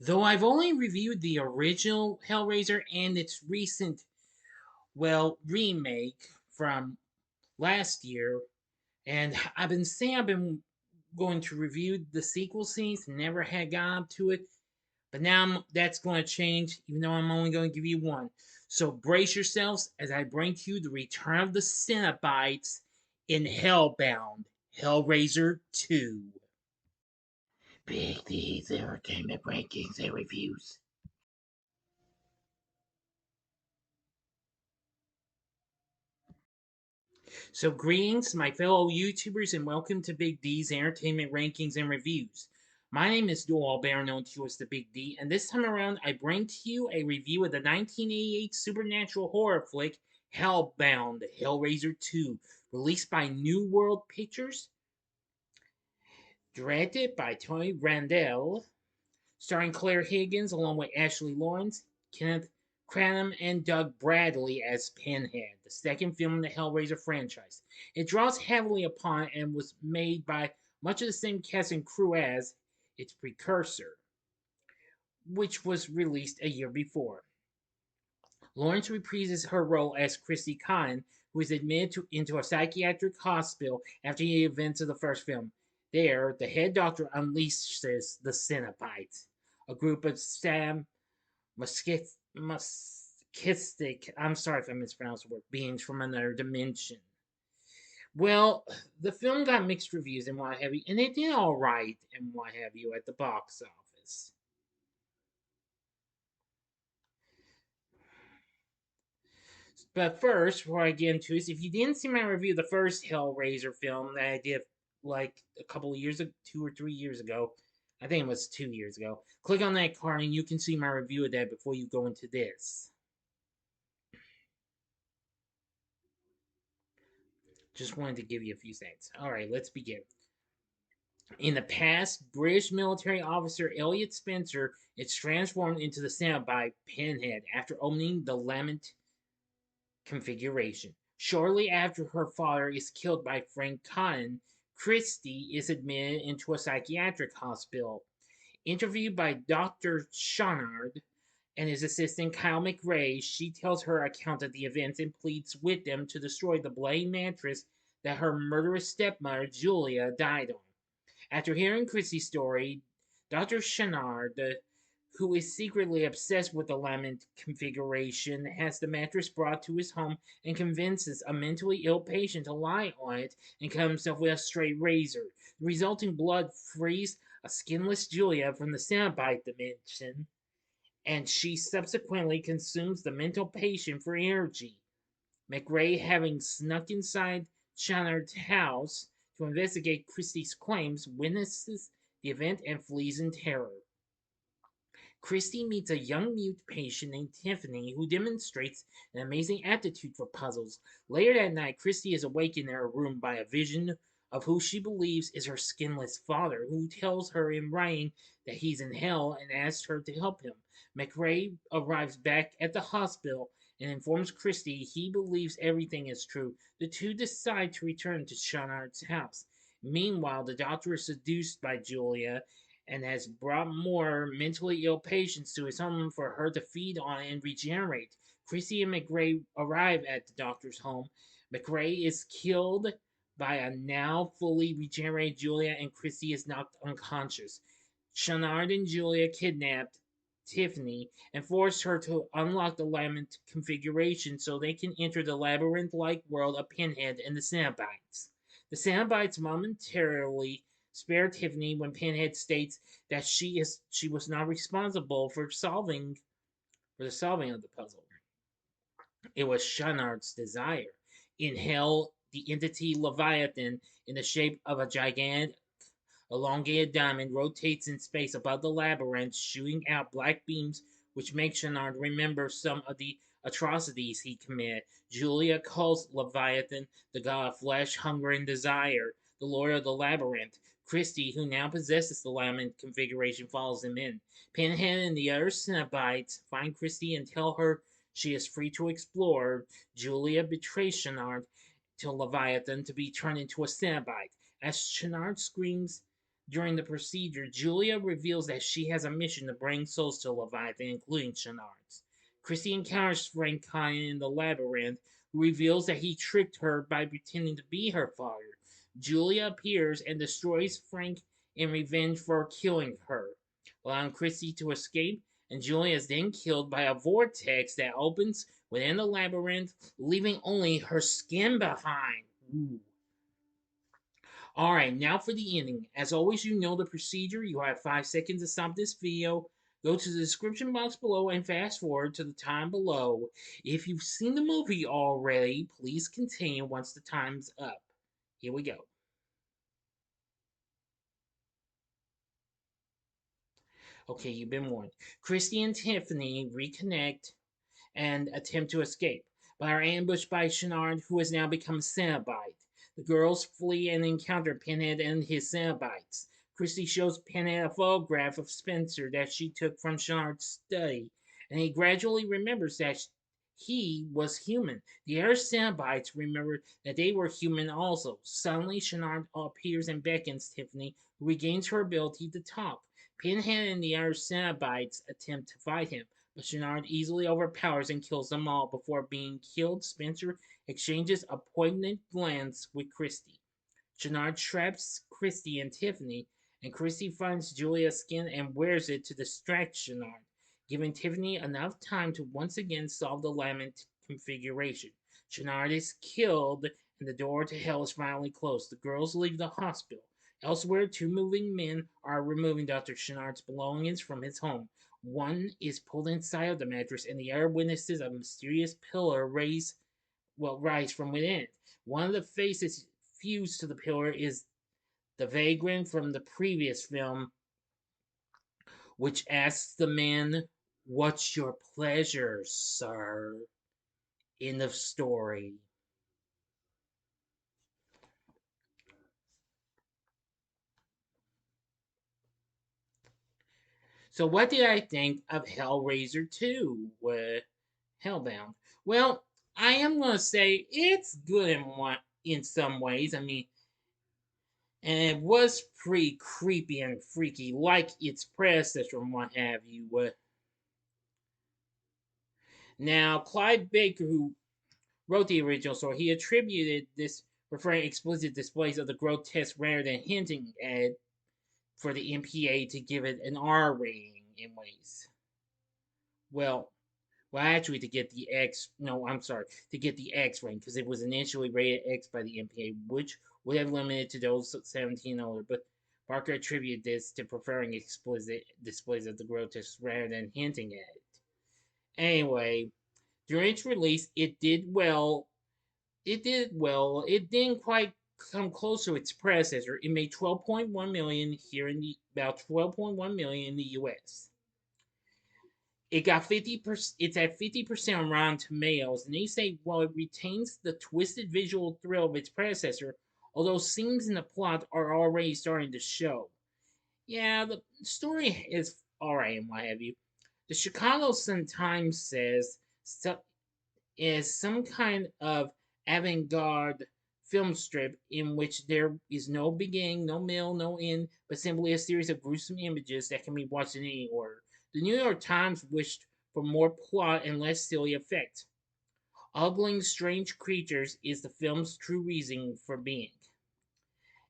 Though I've only reviewed the original Hellraiser and its recent, remake from last year, and I've been going to review the sequel scenes, never had got up to it, but now that's going to change, even though I'm only going to give you one. So brace yourselves as I bring to you the return of the Cenobites in Hellbound, Hellraiser II. Big D's Entertainment Rankings and Reviews. So, greetings, my fellow YouTubers, and welcome to Big D's Entertainment Rankings and Reviews. My name is Joel, better known to you as the Big D, and this time around I bring to you a review of the 1988 supernatural horror flick Hellbound, Hellraiser II, released by New World Pictures, directed by Tony Randell, starring Clare Higgins along with Ashley Laurence, Kenneth, Cranham, and Doug Bradley as Pinhead, the second film in the Hellraiser franchise. It draws heavily upon and was made by much of the same cast and crew as its precursor, which was released a year before. Laurence reprises her role as Christy Kine, who is into a psychiatric hospital after the events of the first film. There, the head doctor unleashes the Cenobites, a group of masochistic, I'm sorry if I mispronounced the word, beings from another dimension. Well, the film got mixed reviews and what have you, and it did alright and what have you at the box office. But first, before I get into this, if you didn't see my review of the first Hellraiser film that I did like a couple of years ago, 2 or 3 years ago, I think it was 2 years ago, click on that card and you can see my review of that before you go into this. Just wanted to give you a few seconds. Alright, let's begin. In the past, British military officer Elliot Spencer is transformed into the Cenobite Pinhead after opening the Lament configuration. Shortly after her father is killed by Frank Cotton, Christie is admitted into a psychiatric hospital. Interviewed by Dr. Channard and his assistant Kyle McRae, she tells her account of the events and pleads with them to destroy the bloody mattress that her murderous stepmother Julia died on. After hearing Christie's story, Dr. Channard, who is secretly obsessed with the lament configuration, has the mattress brought to his home and convinces a mentally ill patient to lie on it and cut himself with a straight razor. The resulting blood frees a skinless Julia from the Cenobite dimension, and she subsequently consumes the mental patient for energy. McRae, having snuck inside Channard's house to investigate Christie's claims, witnesses the event and flees in terror. Christie meets a young mute patient named Tiffany who demonstrates an amazing aptitude for puzzles. Later that night, Christie is awakened in her room by a vision of who she believes is her skinless father, who tells her in writing that he's in hell and asks her to help him. McRae arrives back at the hospital and informs Christie he believes everything is true. The two decide to return to Channard's house. Meanwhile, the doctor is seduced by Julia and has brought more mentally ill patients to his home for her to feed on and regenerate. Chrissy and McRae arrive at the doctor's home. McRae is killed by a now fully regenerated Julia, and Chrissy is knocked unconscious. Channard and Julia kidnapped Tiffany and force her to unlock the labyrinth configuration so they can enter the labyrinth like world of Pinhead and the Cenobites. The Cenobites momentarily spare Tiffany when Pinhead states that she was not responsible for the solving of the puzzle. It was Channard's desire. In hell, the entity Leviathan, in the shape of a gigantic elongated diamond, rotates in space above the labyrinth, shooting out black beams which make Channard remember some of the atrocities he committed. Julia calls Leviathan the god of flesh, hunger, and desire, the lord of the labyrinth. Christie, who now possesses the labyrinth configuration, follows him in. Pinhead and the other Cenobites find Christie and tell her she is free to explore. Julia betrays Channard to Leviathan to be turned into a Cenobite. As Channard screams During the procedure, Julia reveals that she has a mission to bring souls to Leviathan, including Shenard's. Christy encounters Frank Kyan in the labyrinth, who reveals that he tricked her by pretending to be her father. Julia appears and destroys Frank in revenge for killing her, allowing Christy to escape, and Julia is then killed by a vortex that opens within the labyrinth, leaving only her skin behind. Ooh. Alright, now for the ending. As always, you know the procedure. You have 5 seconds to stop this video. Go to the description box below and fast forward to the time below. If you've seen the movie already, please continue once the time's up. Here we go. Okay, you've been warned. Christy and Tiffany reconnect and attempt to escape, but are ambushed by Shenard, who has now become a Cenobite. The girls flee and encounter Pinhead and his Cenobites. Christy shows Pinhead a photograph of Spencer that she took from Shenard's study, and he gradually remembers that he was human. The other Cenobites remember that they were human also. Suddenly, Shenard appears and beckons Tiffany, who regains her ability to talk. Pinhead and the other Cenobites attempt to fight him, but Shenard easily overpowers and kills them all. Before being killed, Spencer exchanges a poignant glance with Christy. Shenard traps Christy and Tiffany, and Christy finds Julia's skin and wears it to distract Shenard, giving Tiffany enough time to once again solve the lament configuration. Shenard is killed, and the door to hell is finally closed. The girls leave the hospital. Elsewhere, 2 moving men are removing Dr. Shenard's belongings from his home. One is pulled inside of the mattress, and the other witnesses a mysterious pillar rise from within. One of the faces fused to the pillar is the vagrant from the previous film, which asks the man, "What's your pleasure, sir?" End of story. So, what did I think of Hellraiser 2? Hellbound. Well, I am gonna say it's good in some ways. I mean, and it was pretty creepy and freaky, like its predecessor and what have you. Now, Clive Baker, who wrote the original story, he attributed this referring explicit displays of the grotesque rather than hinting at it for the MPA to give it an R rating in ways. Well, actually, to get the X, no, I'm sorry, to get the X rating, because it was initially rated X by the MPA, which would have limited to those 17 and older, but Barker attributed this to preferring explicit displays of the grotesque rather than hinting at it. Anyway, during its release, it did well. It didn't quite come close to its predecessor. It made 12.1 million here in the about 12.1 million in the US. It got 50%. It's at 50% on Rotten Tomatoes, and they say while it retains the twisted visual thrill of its predecessor, although scenes in the plot are already starting to show. Yeah, the story is alright and what have you. The Chicago Sun-Times says is some kind of avant-garde film strip in which there is no beginning, no middle, no end, but simply a series of gruesome images that can be watched in any order. The New York Times wished for more plot and less silly effects. Ogling strange creatures is the film's true reason for being.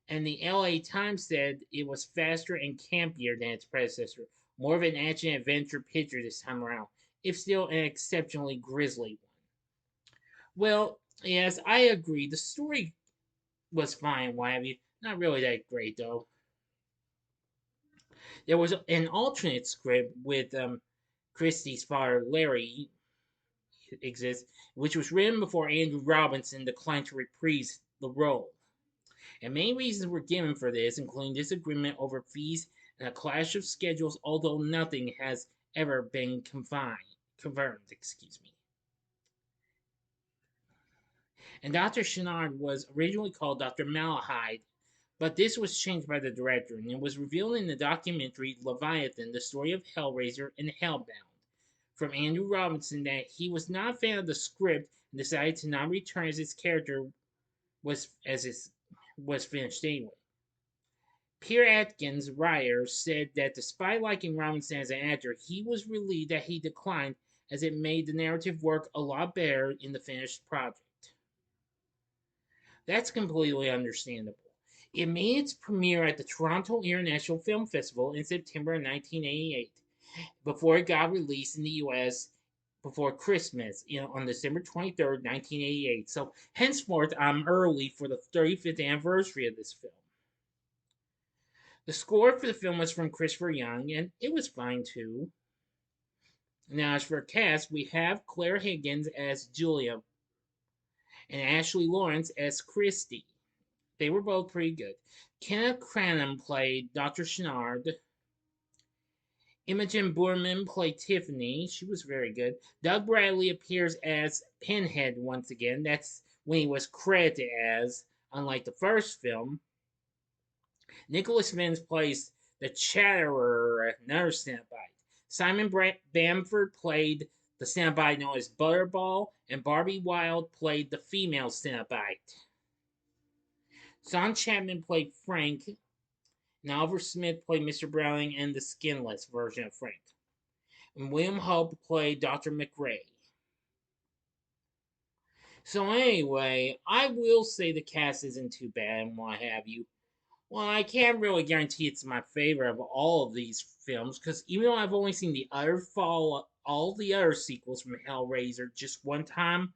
And the LA Times said it was faster and campier than its predecessor, more of an action adventure picture this time around, if still an exceptionally grisly one. Well, yes, I agree. The story was fine, what have you. Not really that great, though. There was an alternate script with Christie's father, Larry, exists, which was written before Andrew Robinson declined to reprise the role. And many reasons were given for this, including disagreement over fees and a clash of schedules, although nothing has ever been confirmed. Excuse me. And Dr. Shenard was originally called Dr. Malahide, but this was changed by the director, and it was revealed in the documentary Leviathan, the story of Hellraiser and Hellbound, from Andrew Robinson that he was not a fan of the script and decided to not return as his character was finished anyway. Pierre Atkins Ryer said that despite liking Robinson as an actor, he was relieved that he declined as it made the narrative work a lot better in the finished project. That's completely understandable. It made its premiere at the Toronto International Film Festival in September 1988 before it got released in the US before Christmas, on December 23rd, 1988. So henceforth, I'm early for the 35th anniversary of this film. The score for the film was from Christopher Young, and it was fine too. Now, as for cast, we have Clare Higgins as Julia and Ashley Laurence as Christy. They were both pretty good. Kenneth Cranham played Dr. Chenard. Imogen Boorman played Tiffany. She was very good. Doug Bradley appears as Pinhead once again. That's when he was credited as, unlike the first film. Nicholas Vince plays the Chatterer, another Cenobite. Simon Bamford played the Cenobite known as Butterball, and Barbie Wilde played the female Cenobite. Son Chapman played Frank, and Oliver Smith played Mr. Browning and the skinless version of Frank. And William Hope played Dr. McRae. So anyway, I will say the cast isn't too bad and what have you. Well, I can't really guarantee it's my favorite of all of these films because even though I've only seen all the other sequels from Hellraiser just one time,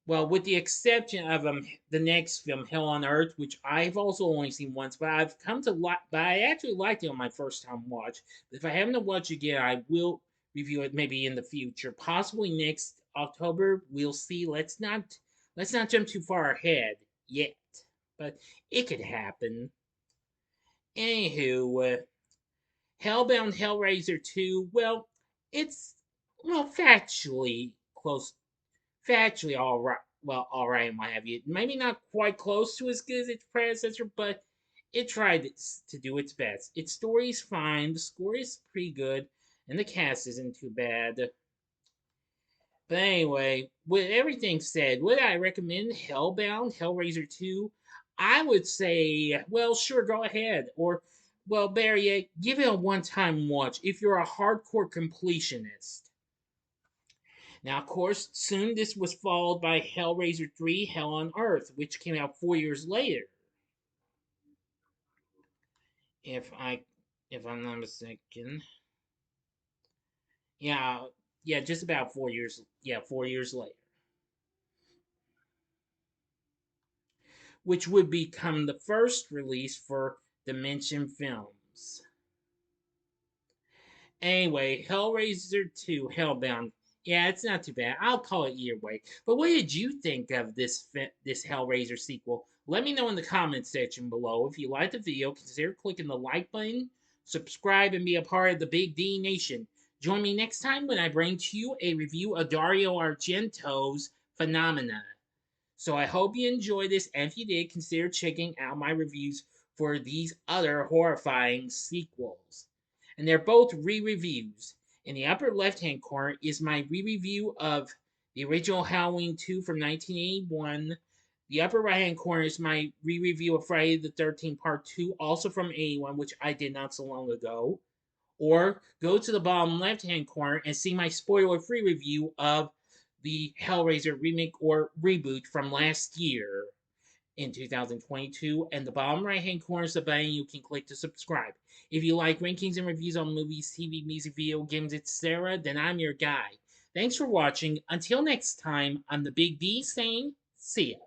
well, with the exception of the next film, Hell on Earth, which I've also only seen once, but I've come to like, but I actually liked it on my first time watch. But if I haven't to watch it again, I will review it maybe in the future, possibly next October. We'll see. Let's not jump too far ahead yet, but it could happen. Anywho, Hellbound Hellraiser 2, well, it's factually close, factually all right. Well, all right, and what have you. Maybe not quite close to as good as its predecessor, but it tried to do its best. Its story's fine, the score is pretty good, and the cast isn't too bad. But anyway, with everything said, would I recommend Hellbound Hellraiser 2? I would say, well, sure, go ahead. Or, well, better yet, give it a one time watch if you're a hardcore completionist. Now, of course, soon this was followed by Hellraiser 3 Hell on Earth, which came out 4 years later. If I if I'm not mistaken. Yeah, yeah, just about 4 years. Yeah, 4 years later. Which would become the first release for Dimension Films. Anyway, Hellraiser 2 Hellbound. Yeah, it's not too bad. I'll call it either way. But what did you think of this Hellraiser sequel? Let me know in the comments section below. If you liked the video, consider clicking the like button, subscribe, and be a part of the Big D Nation. Join me next time when I bring to you a review of Dario Argento's Phenomena. So I hope you enjoyed this, and if you did, consider checking out my reviews for these other horrifying sequels. And they're both re-reviews. In the upper left-hand corner is my re-review of the original Halloween 2 from 1981. The upper right-hand corner is my re-review of Friday the 13th Part 2, also from 81, which I did not so long ago. Or go to the bottom left-hand corner and see my spoiler-free review of the Hellraiser remake or reboot from last year in 2022. And the bottom right hand corner is the button you can click to subscribe. If you like rankings and reviews on movies, TV, music, video games, etc., then I'm your guy. Thanks for watching. Until next time, I'm the Big D saying, see ya.